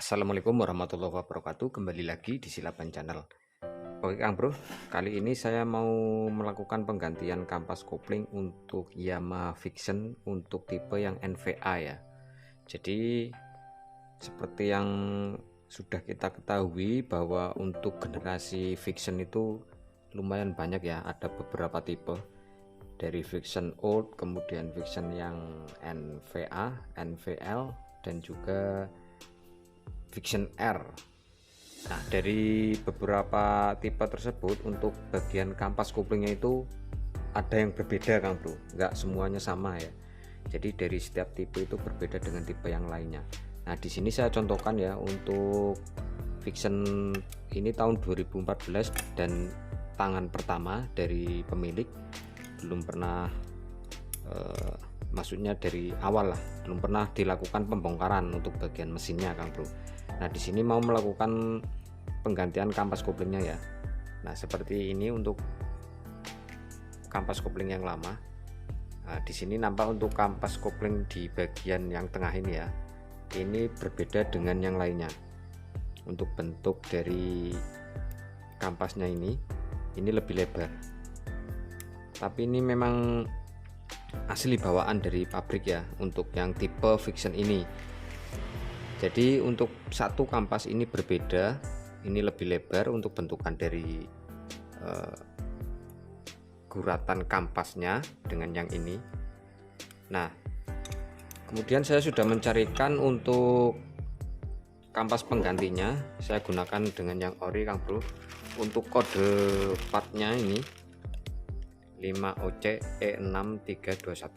Assalamualaikum warahmatullahi wabarakatuh. Kembali lagi di Silaban Channel. Oke Kang Bro, kali ini saya mau melakukan penggantian kampas kopling untuk Yamaha Vision untuk tipe yang NVA ya. Jadi seperti yang sudah kita ketahui bahwa untuk generasi Vision itu lumayan banyak ya, ada beberapa tipe dari Vision Old, kemudian Vision yang NVA, NVL, dan juga Vision R. Nah, dari beberapa tipe tersebut untuk bagian kampas koplingnya itu ada yang berbeda Kang Bro, nggak semuanya sama ya. Jadi dari setiap tipe itu berbeda dengan tipe yang lainnya. Nah, di sini saya contohkan ya untuk Vision ini tahun 2014 dan tangan pertama dari pemilik, belum pernah maksudnya dari awal lah, belum pernah dilakukan pembongkaran untuk bagian mesinnya Kang Bro. Nah, di sini mau melakukan penggantian kampas koplingnya ya. Nah, seperti ini untuk kampas kopling yang lama. Nah, di sini nampak untuk kampas kopling di bagian yang tengah ini ya. Ini berbeda dengan yang lainnya. Untuk bentuk dari kampasnya ini lebih lebar. Tapi ini memang asli bawaan dari pabrik ya untuk yang tipe Vision ini. Jadi untuk satu kampas ini berbeda, ini lebih lebar untuk bentukan dari guratan kampasnya dengan yang ini. Nah, kemudian saya sudah mencarikan untuk kampas penggantinya, saya gunakan dengan yang ori Kang Bro. Untuk kode partnya ini 5OC E6321.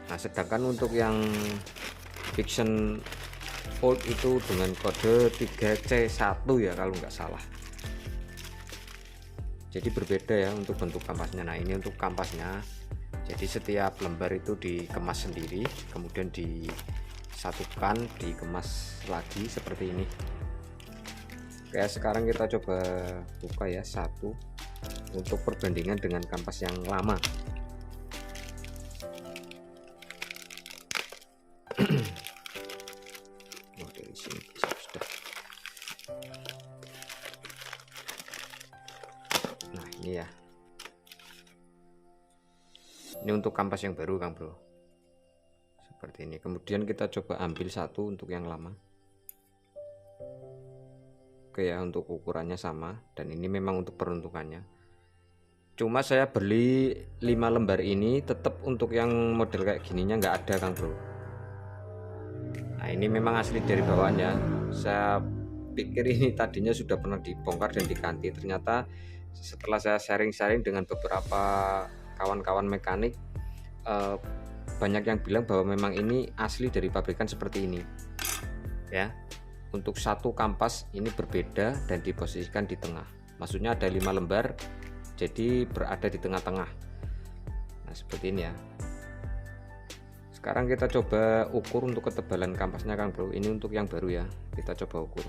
Nah, sedangkan untuk yang Vision Old itu dengan kode 3C1 ya kalau nggak salah. Jadi berbeda ya untuk bentuk kampasnya. Nah, ini untuk kampasnya. Jadi setiap lembar itu dikemas sendiri, kemudian disatukan, dikemas lagi seperti ini. Oke, sekarang kita coba buka ya satu untuk perbandingan dengan kampas yang lama. Dari sini sudah. Nah, ini ya. Ini untuk kampas yang baru Kang Bro. Seperti ini. Kemudian kita coba ambil satu untuk yang lama. Oke ya, untuk ukurannya sama dan ini memang untuk peruntukannya. Cuma saya beli 5 lembar ini tetap untuk yang model kayak gininya nggak ada Kang Bro. Nah, ini memang asli dari bawahnya. Saya pikir ini tadinya sudah pernah dibongkar dan diganti. Ternyata setelah saya sharing-sharing dengan beberapa kawan-kawan mekanik, banyak yang bilang bahwa memang ini asli dari pabrikan seperti ini. Ya, untuk satu kampas ini berbeda dan diposisikan di tengah. Maksudnya ada 5 lembar, jadi berada di tengah-tengah. Nah, seperti ini ya. Sekarang kita coba ukur untuk ketebalan kampasnya Kang Bro. Ini untuk yang baru ya, kita coba ukur.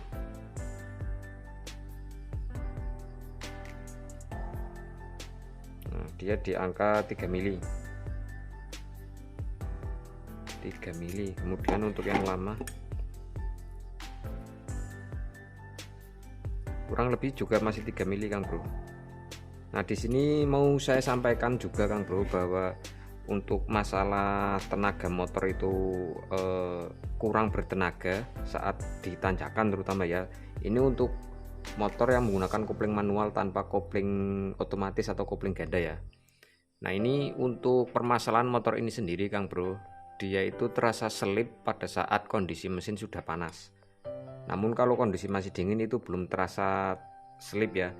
Nah, dia di angka 3 mili. 3 mili. Kemudian untuk yang lama kurang lebih juga masih 3 mili Kang Bro. Nah, di sini mau saya sampaikan juga Kang Bro bahwa untuk masalah tenaga motor itu kurang bertenaga saat ditanjakan terutama ya. Ini untuk motor yang menggunakan kopling manual tanpa kopling otomatis atau kopling ganda ya. Nah, ini untuk permasalahan motor ini sendiri Kang Bro, dia itu terasa selip pada saat kondisi mesin sudah panas. Namun kalau kondisi masih dingin itu belum terasa selip ya.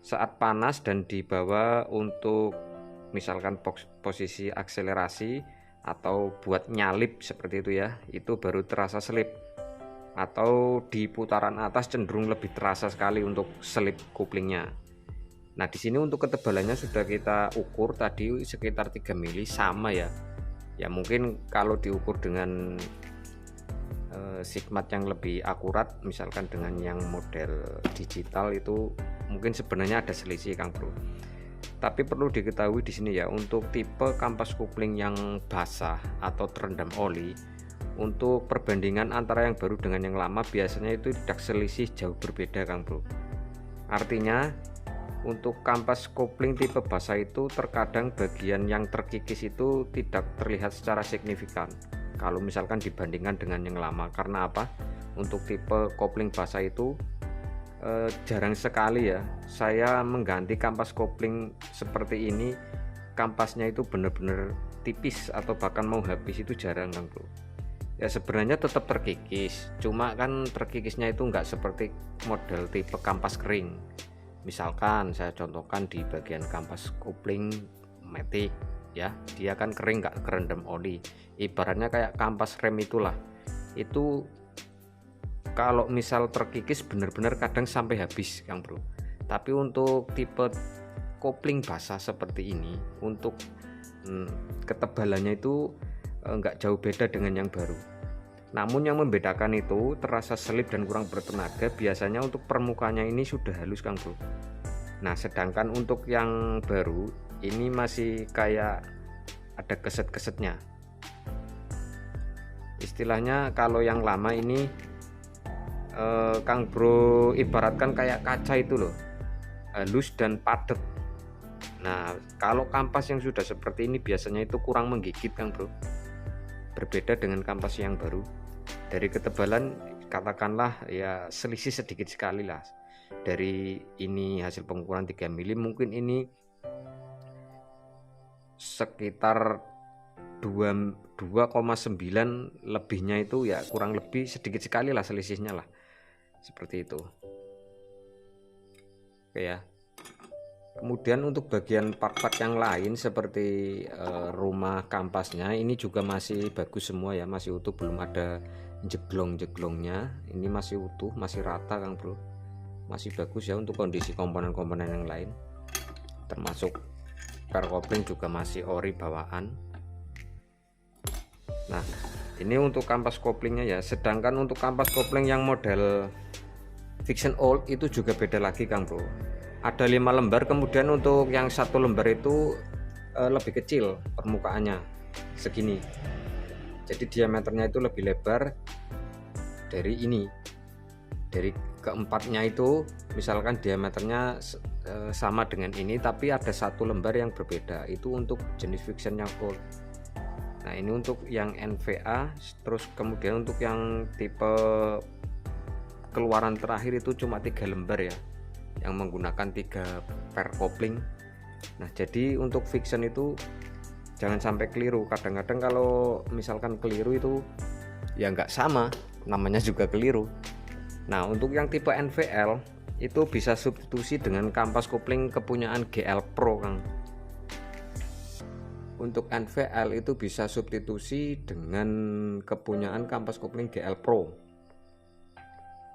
Saat panas dan dibawa untuk misalkan posisi akselerasi atau buat nyalip seperti itu ya, itu baru terasa selip. Atau di putaran atas cenderung lebih terasa sekali untuk selip koplingnya. Nah, di sini untuk ketebalannya sudah kita ukur tadi sekitar 3 mili sama ya. Ya mungkin kalau diukur dengan sigmat yang lebih akurat, misalkan dengan yang model digital itu mungkin sebenarnya ada selisih Kang Bro. Tapi perlu diketahui di sini ya, untuk tipe kampas kopling yang basah atau terendam oli Untuk perbandingan antara yang baru dengan yang lama biasanya itu tidak selisih jauh berbeda Kang Bro. Artinya untuk kampas kopling tipe basah itu terkadang bagian yang terkikis itu tidak terlihat secara signifikan kalau misalkan dibandingkan dengan yang lama. Karena apa? Untuk tipe kopling basah itu jarang sekali ya saya mengganti kampas kopling seperti ini, kampasnya itu benar-benar tipis atau bahkan mau habis, itu jarang Kang Bro. Ya sebenarnya tetap terkikis, cuma kan terkikisnya itu enggak seperti model tipe kampas kering. Misalkan saya contohkan di bagian kampas kopling Matic ya, dia kan kering, nggak kerendam oli, ibaratnya kayak kampas rem itulah. Itu kalau misal terkikis benar-benar kadang sampai habis Kang Bro. Tapi untuk tipe kopling basah seperti ini, untuk ketebalannya itu nggak jauh beda dengan yang baru. Namun yang membedakan itu terasa selip dan kurang bertenaga biasanya untuk permukaannya ini sudah halus Kang Bro. Nah sedangkan untuk yang baru ini masih kayak ada keset-kesetnya. Istilahnya kalau yang lama ini Kang Bro ibaratkan kayak kaca itu loh, halus dan padat. Nah kalau kampas yang sudah seperti ini biasanya itu kurang menggigit Kang Bro, berbeda dengan kampas yang baru. Dari ketebalan katakanlah ya selisih sedikit sekali lah, dari ini hasil pengukuran 3 mili mungkin ini sekitar 2,9 lebihnya itu ya kurang lebih sedikit sekali lah selisihnya lah, seperti itu. Oke ya. Kemudian untuk bagian part-part yang lain seperti rumah kampasnya ini juga masih bagus semua ya, masih utuh, belum ada jeglong-jeglongnya. Ini masih utuh, masih rata Kang Bro, masih bagus ya untuk kondisi komponen-komponen yang lain, termasuk per kopling juga masih ori bawaan. Nah ini untuk kampas koplingnya ya. Sedangkan untuk kampas kopling yang model Fiction Old itu juga beda lagi Kang Bro. Ada 5 lembar, kemudian untuk yang 1 lembar itu lebih kecil permukaannya segini, jadi diameternya itu lebih lebar dari ini. Dari keempatnya itu misalkan diameternya sama dengan ini, tapi ada 1 lembar yang berbeda, itu untuk jenis Fiction yang Old. Nah ini untuk yang NVA. Terus kemudian untuk yang tipe keluaran terakhir itu cuma 3 lembar ya, yang menggunakan 3 per kopling. Nah jadi untuk Fiction itu jangan sampai keliru. Kadang-kadang kalau misalkan keliru itu ya nggak sama, namanya juga keliru. Nah untuk yang tipe NVL itu bisa substitusi dengan kampas kopling kepunyaan GL Pro Kang. Untuk NVL itu bisa substitusi dengan kepunyaan kampas kopling GL Pro.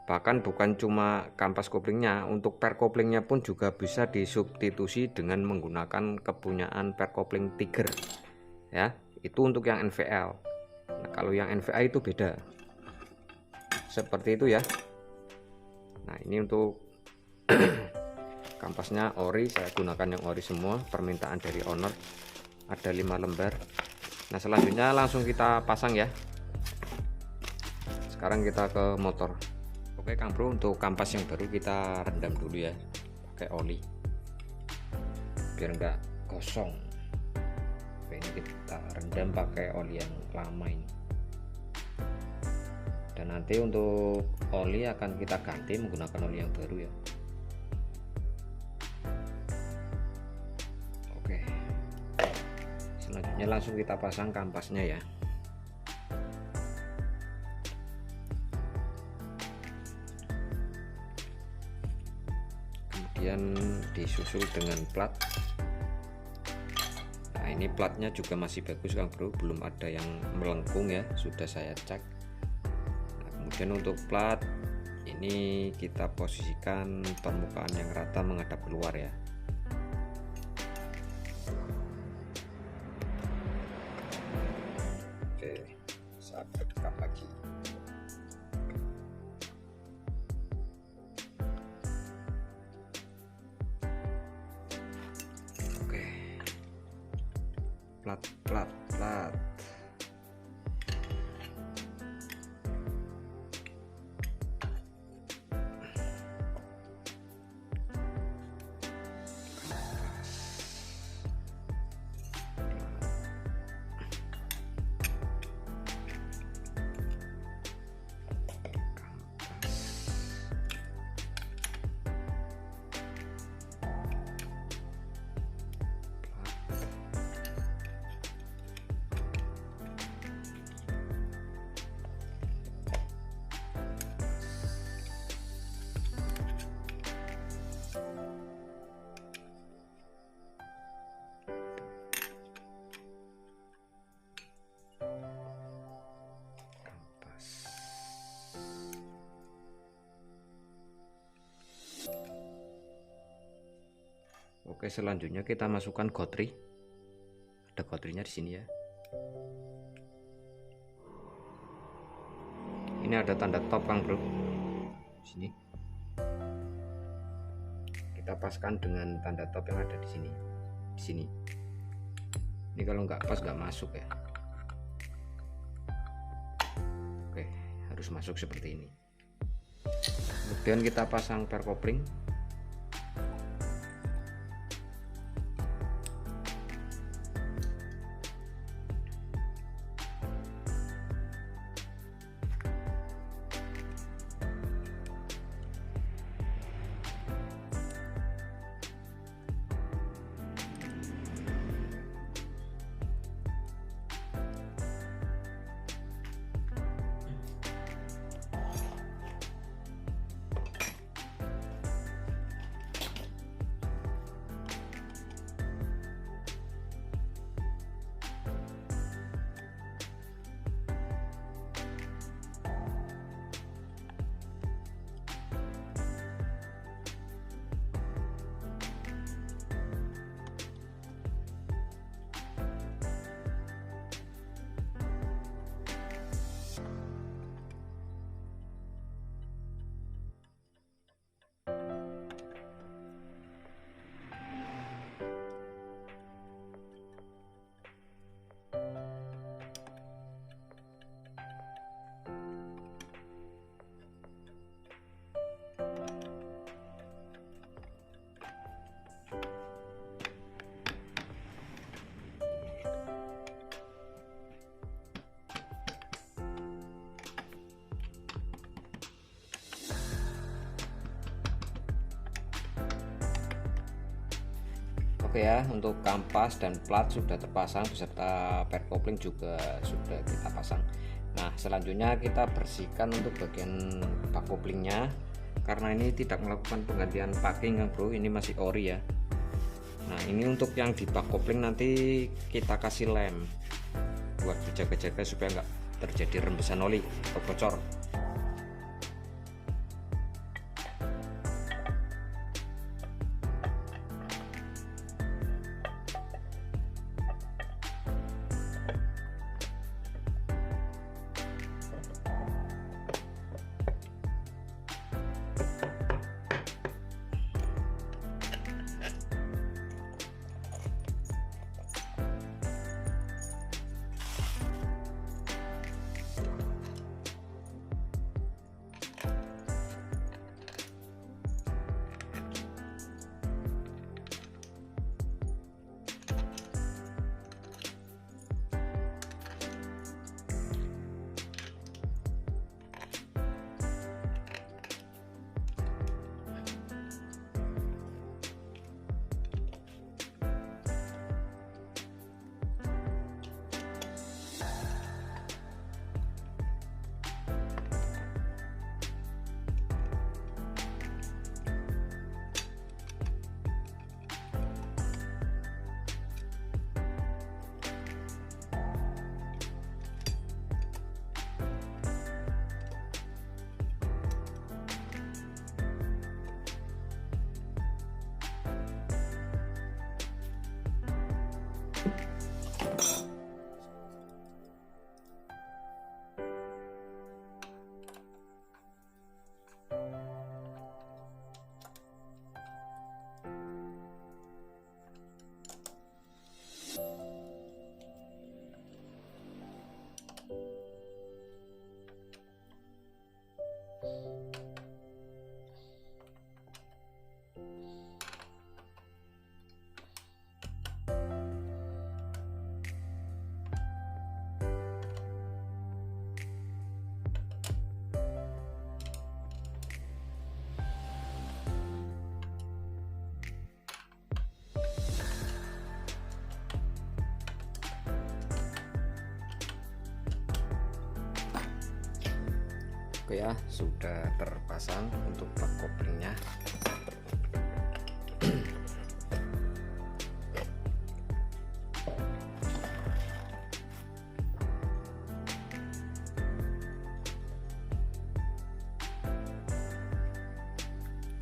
Bahkan bukan cuma kampas koplingnya, untuk per koplingnya pun juga bisa disubstitusi dengan menggunakan kepunyaan per kopling Tiger ya. Itu untuk yang NVL. Nah kalau yang NVA itu beda, seperti itu ya. Nah ini untuk kampasnya ori, saya gunakan yang ori semua, permintaan dari owner. Ada 5 lembar. Nah selanjutnya langsung kita pasang ya. Sekarang kita ke motor. Oke Kang Bro, untuk kampas yang baru kita rendam dulu ya pakai oli biar enggak kosong. Oke, ini kita rendam pakai oli yang lama ini, dan nanti untuk oli akan kita ganti menggunakan oli yang baru ya. Oke, selanjutnya langsung kita pasang kampasnya ya. Kemudian disusul dengan plat. Nah ini platnya juga masih bagus Kang Bro, belum ada yang melengkung ya, sudah saya cek. Nah, kemudian untuk plat ini kita posisikan permukaan yang rata menghadap keluar ya. Oke, saat dekat lagi. plat Oke, selanjutnya kita masukkan gotri. Ada gotrinya di sini ya. Ini ada tanda top Kang Bro. Sini. Kita paskan dengan tanda top yang ada di sini. Di sini. Ini kalau nggak pas nggak masuk ya. Oke, harus masuk seperti ini. Kemudian kita pasang per kopling. Oke ya, untuk kampas dan plat sudah terpasang beserta per kopling juga sudah kita pasang. Nah, selanjutnya kita bersihkan untuk bagian bak koplingnya karena ini tidak melakukan penggantian packing Kang Bro, ini masih ori ya. Nah, ini untuk yang di bak kopling nanti kita kasih lem buat dijaga-jaga supaya nggak terjadi rembesan oli atau bocor. Oke ya, sudah terpasang untuk bak koplingnya.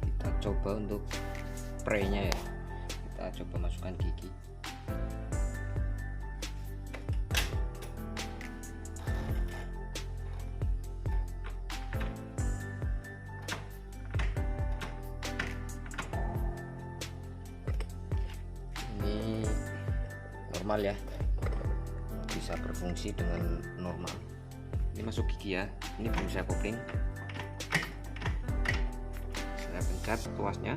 Kita coba untuk spraynya ya, Kita coba masukkan gigi. Ini normal ya, bisa berfungsi dengan normal. Ini masuk gigi ya, ini belum saya kopling. Saya pencet tuasnya.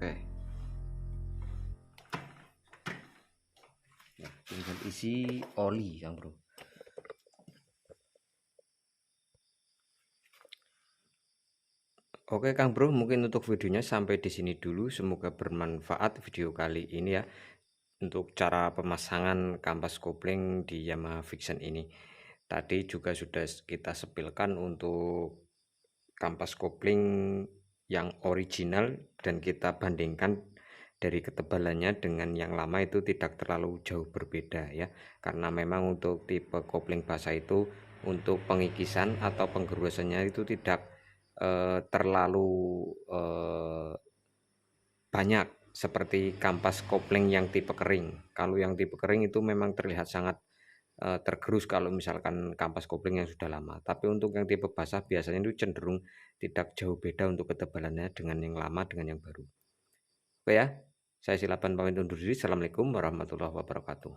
Oke, nah, tinggal isi oli Kang Bro. Oke Kang Bro, mungkin untuk videonya sampai di sini dulu. Semoga bermanfaat video kali ini ya, untuk cara pemasangan kampas kopling di Yamaha Vixion ini. Tadi juga sudah kita sepilkan untuk kampas kopling yang original dan kita bandingkan dari ketebalannya dengan yang lama itu tidak terlalu jauh berbeda ya, karena memang untuk tipe kopling basah itu untuk pengikisan atau penggerusannya itu tidak terlalu banyak seperti kampas kopling yang tipe kering. Kalau yang tipe kering itu memang terlihat sangat tergerus kalau misalkan kampas kopling yang sudah lama. Tapi untuk yang tipe basah biasanya itu cenderung tidak jauh beda untuk ketebalannya dengan yang lama dengan yang baru. Oke ya, saya Silaban pamit undur diri. Assalamualaikum warahmatullahi wabarakatuh.